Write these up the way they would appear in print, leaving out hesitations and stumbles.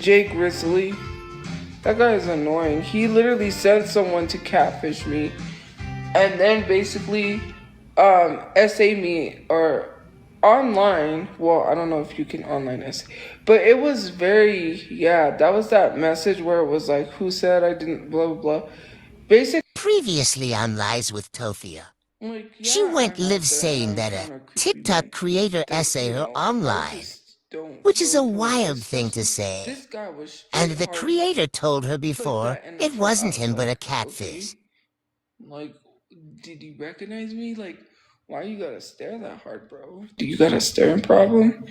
Jay Grizzly. That guy is annoying. He literally sent someone to catfish me and then basically essay me or online. Well, I don't know if you can online essay, but it was very, yeah, that was that message where it was like, who said I didn't, blah, blah, blah. Basically, Previously on Lies with Tophia, like, she yeah, I went live have that. saying I'm that kind a of creepy, TikTok man. creator That, essayed her I online, just don't which is feel a for it. wild thing to Especially say. this guy was And straight the hard creator told her put before that in her it face. I wasn't was him but a like, catfish. okay, like, did you recognize me? Like, why you gotta stare that hard, bro? Do you got a staring problem?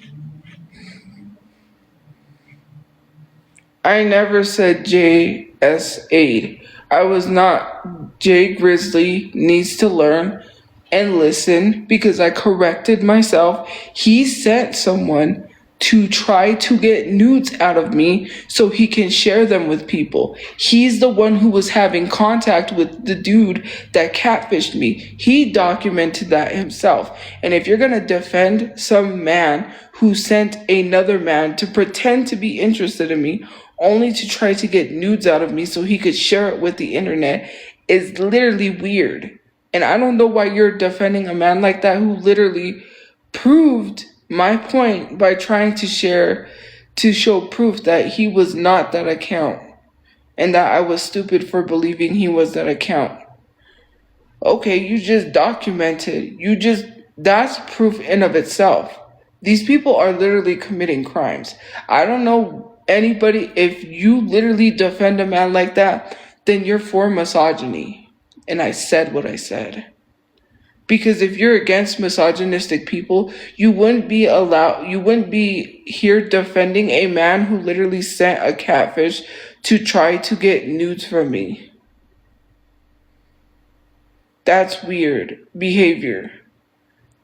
I never said JS Aid. I was not. Jay Grizzly needs to learn and listen because I corrected myself. He sent someone to try to get nudes out of me so he can share them with people. He's the one who was having contact with the dude that catfished me. He documented that himself. And if you're going to defend some man who sent another man to pretend to be interested in me only to try to get nudes out of me so he could share it with the internet is literally weird. And I don't know why you're defending a man like that who literally proved my point by trying to share to show proof that he was not that account and that I was stupid for believing he was that account. Okay, you just documented. That's proof in of itself. These people are literally committing crimes. I don't know anybody, if you literally defend a man like that, then you're for misogyny. And I said what I said. Because if you're against misogynistic people, you wouldn't be here defending a man who literally sent a catfish to try to get nudes from me. That's weird behavior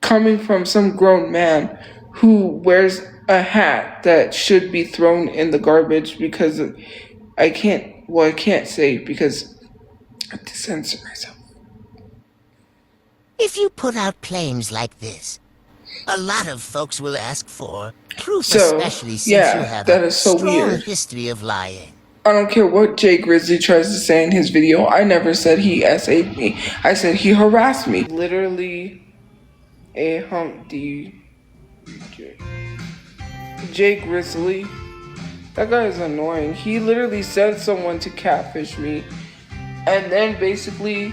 coming from some grown man who wears a hat that should be thrown in the garbage because I can't say because I have to censor myself. If you put out claims like this, a lot of folks will ask for proof, So, especially since you yeah, have a that is so strong weird. history of lying. I don't care what Jay Grizzly tries to say in his video. I never said he SA'd me. I said he harassed me. Literally a hump D. Jay Grizzly. That guy is annoying. He literally sent someone to catfish me and then basically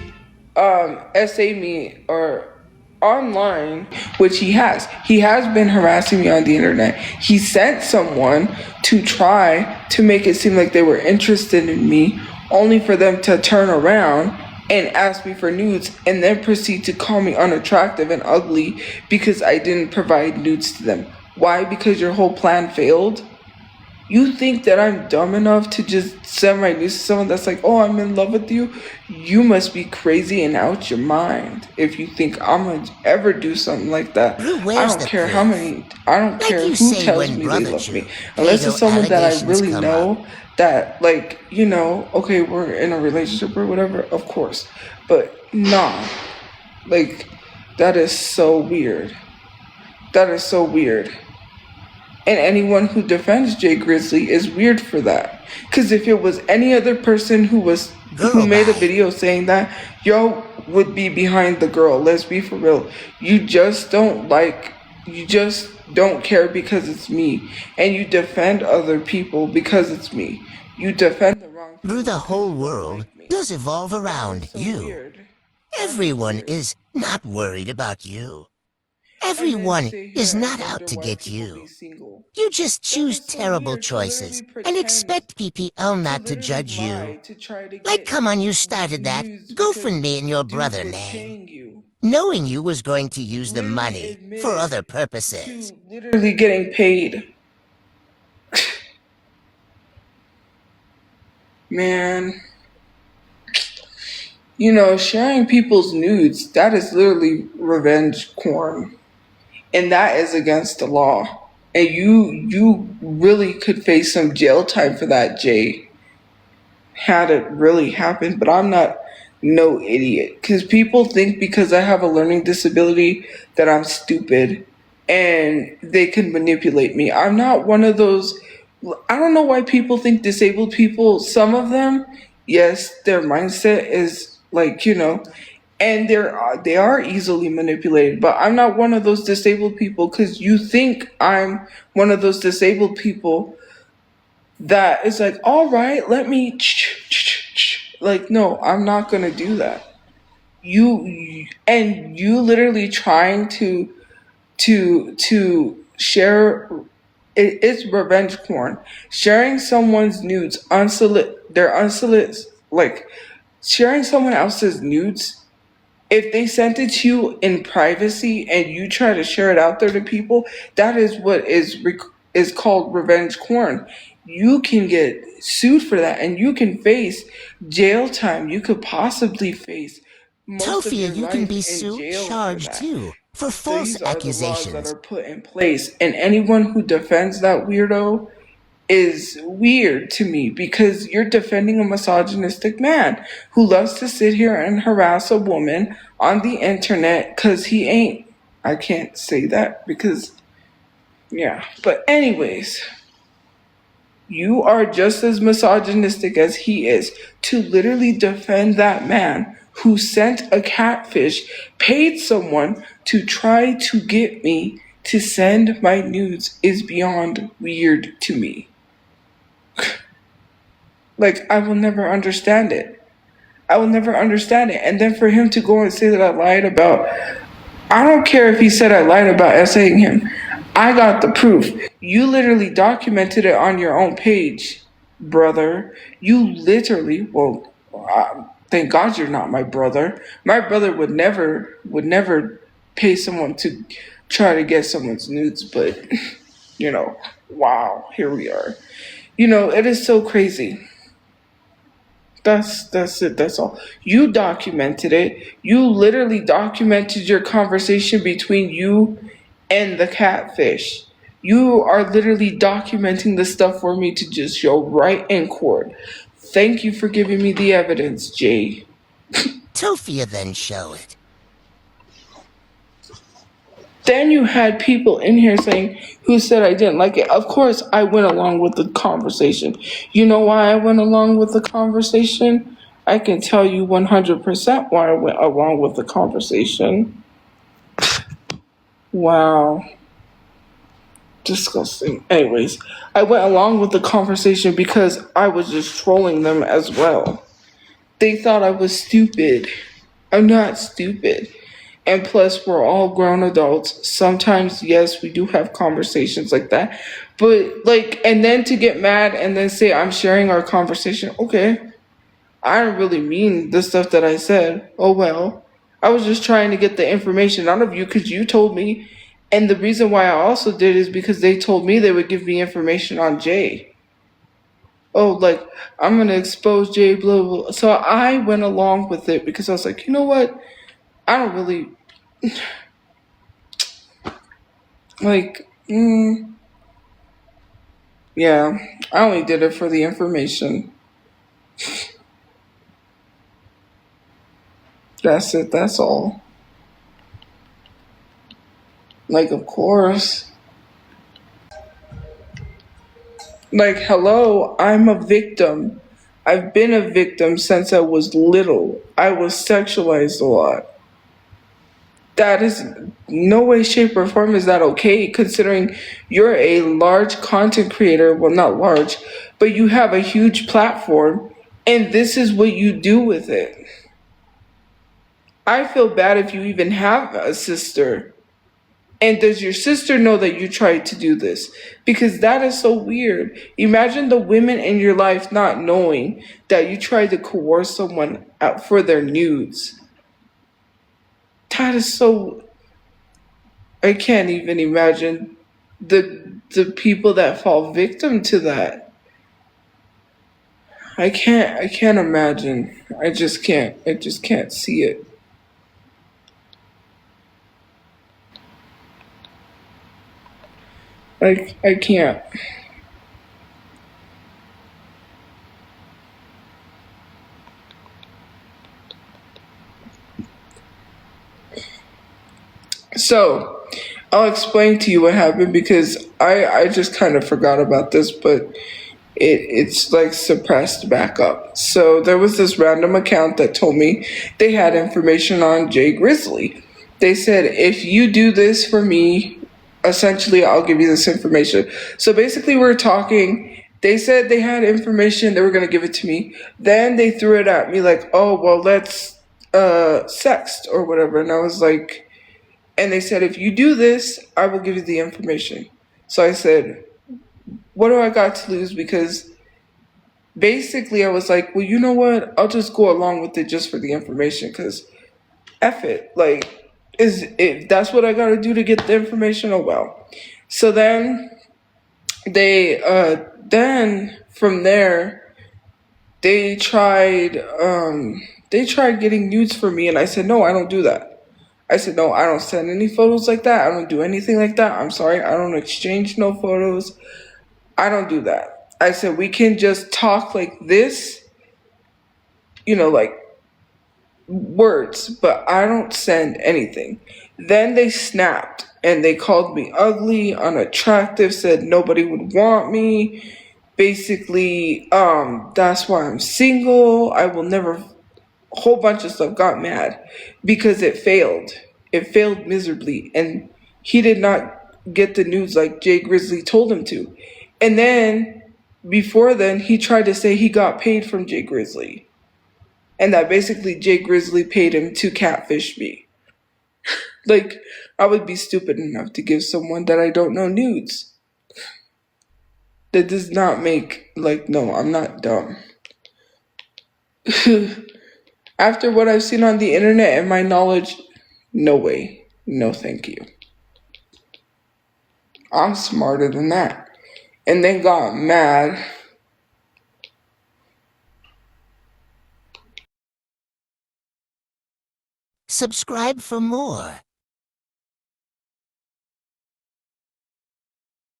essay me or online, which he has. He has been harassing me on the internet. He sent someone to try to make it seem like they were interested in me, only for them to turn around and ask me for nudes and then proceed to call me unattractive and ugly because I didn't provide nudes to them. Why? Because your whole plan failed? You think that I'm dumb enough to just send my news to someone that's like, oh, I'm in love with you? You must be crazy and out your mind if you think I'm gonna ever do something like that. I don't care how many, I don't care who tells me they love me. Unless it's someone that I really know that, like, okay, we're in a relationship or whatever, of course. But nah, like, that is so weird. That is so weird. And anyone who defends Jay Grizzly is weird for that. Because if it was any other person who made a video saying that, yo would be behind the girl. Let's be for real. You just don't care because it's me. And you defend other people because it's me. You defend the wrong people. Through the whole world does evolve around you. Weird. Everyone is not worried about you. Everyone is not out to get you. You just choose terrible choices and expect people not to judge you. Like, come on, you started that. GoFundMe in your brother name, knowing you was going to use the money for other purposes. Literally getting paid. Man. Sharing people's nudes, that is literally revenge porn. And that is against the law. And you really could face some jail time for that, Jay, had it really happened. But I'm not no idiot. Because people think because I have a learning disability that I'm stupid and they can manipulate me. I'm not one of those I don't know why people think disabled people, some of them, yes, their mindset is like, and they are easily manipulated, but I'm not one of those disabled people cuz you think I'm one of those disabled people that is like, "All right, let me like no, I'm not going to do that." You literally trying to share it's revenge porn. Sharing someone's nudes they're unsolicited, like sharing someone else's nudes. If they sent it to you in privacy and you try to share it out there to people, that is what is called revenge porn. You can get sued for that, and you can face jail time. You could possibly face most of Tophia, your you can be life in jail for charged that. too for false These are the laws that accusations. are put in place, and anyone who defends that weirdo is weird to me because you're defending a misogynistic man who loves to sit here and harass a woman on the internet because he ain't. I can't say that because, yeah. But, anyways, you are just as misogynistic as he is to literally defend that man who sent a catfish, paid someone to try to get me to send my nudes is beyond weird to me. Like, I will never understand it. I will never understand it. And then for him to go and say that I lied about, I don't care if he said I lied about essaying him. I got the proof. You literally documented it on your own page, brother. You literally, well, thank God you're not my brother. My brother would never pay someone to try to get someone's nudes, but, wow, here we are. It is so crazy. That's it. That's all. You documented it. You literally documented your conversation between you and the catfish. You are literally documenting the stuff for me to just show right in court. Thank you for giving me the evidence, Jay. Tophia then show it. Then you had people in here saying who said I didn't like it. Of course, I went along with the conversation. You know why I went along with the conversation? I can tell you 100% why I went along with the conversation. Wow. Disgusting. Anyways, I went along with the conversation because I was just trolling them as well. They thought I was stupid. I'm not stupid. And plus, we're all grown adults. Sometimes, yes, we do have conversations like that. But, like, and then to get mad and then say, I'm sharing our conversation. Okay. I don't really mean the stuff that I said. Oh, well. I was just trying to get the information out of you because you told me. And the reason why I also did is because they told me they would give me information on Jay. Oh, like, I'm going to expose Jay, blah, blah, blah. So I went along with it because I was like, you know what? I don't really like, yeah, I only did it for the information. That's it, that's all. Like, of course. Like, hello, I'm a victim. I've been a victim since I was little. I was sexualized a lot. That is no way, shape, or form is that okay, considering you're a large content creator. Well, not large, but you have a huge platform, and this is what you do with it. I feel bad if you even have a sister. And does your sister know that you tried to do this? Because that is so weird. Imagine the women in your life not knowing that you tried to coerce someone out for their nudes. That is so. I can't even imagine the people that fall victim to that. I can't imagine. I just can't see it. I can't. So, I'll explain to you what happened because I just kind of forgot about this, but it's like suppressed back up. So there was this random account that told me they had information on Jay Grizzly. They said, if you do this for me, essentially I'll give you this information. So basically we're talking. They said they had information, they were gonna give it to me. Then they threw it at me like, oh well, let's sext or whatever. And I was like, and they said, if you do this, I will give you the information. So I said, what do I got to lose? Because basically I was like, well, you know what? I'll just go along with it just for the information because F it. Like, is if that's what I got to do to get the information, oh well. So then from there, they tried getting nudes for me, and I said, no, I don't do that. I said, no, I don't send any photos like that. I don't do anything like that. I'm sorry. I don't exchange no photos. I don't do that. I said, we can just talk like this, like words, but I don't send anything. Then they snapped and they called me ugly, unattractive, said nobody would want me. Basically, that's why I'm single. I will never, whole bunch of stuff, got mad because it failed. It failed miserably. And he did not get the news like Jay Grizzly told him to. And then, before then, he tried to say he got paid from Jay Grizzly. And that basically Jay Grizzly paid him to catfish me. Like, I would be stupid enough to give someone that I don't know nudes. That does not make, no, I'm not dumb. After what I've seen on the internet and my knowledge, no way. No thank you. I'm smarter than that. And then got mad. Subscribe for more.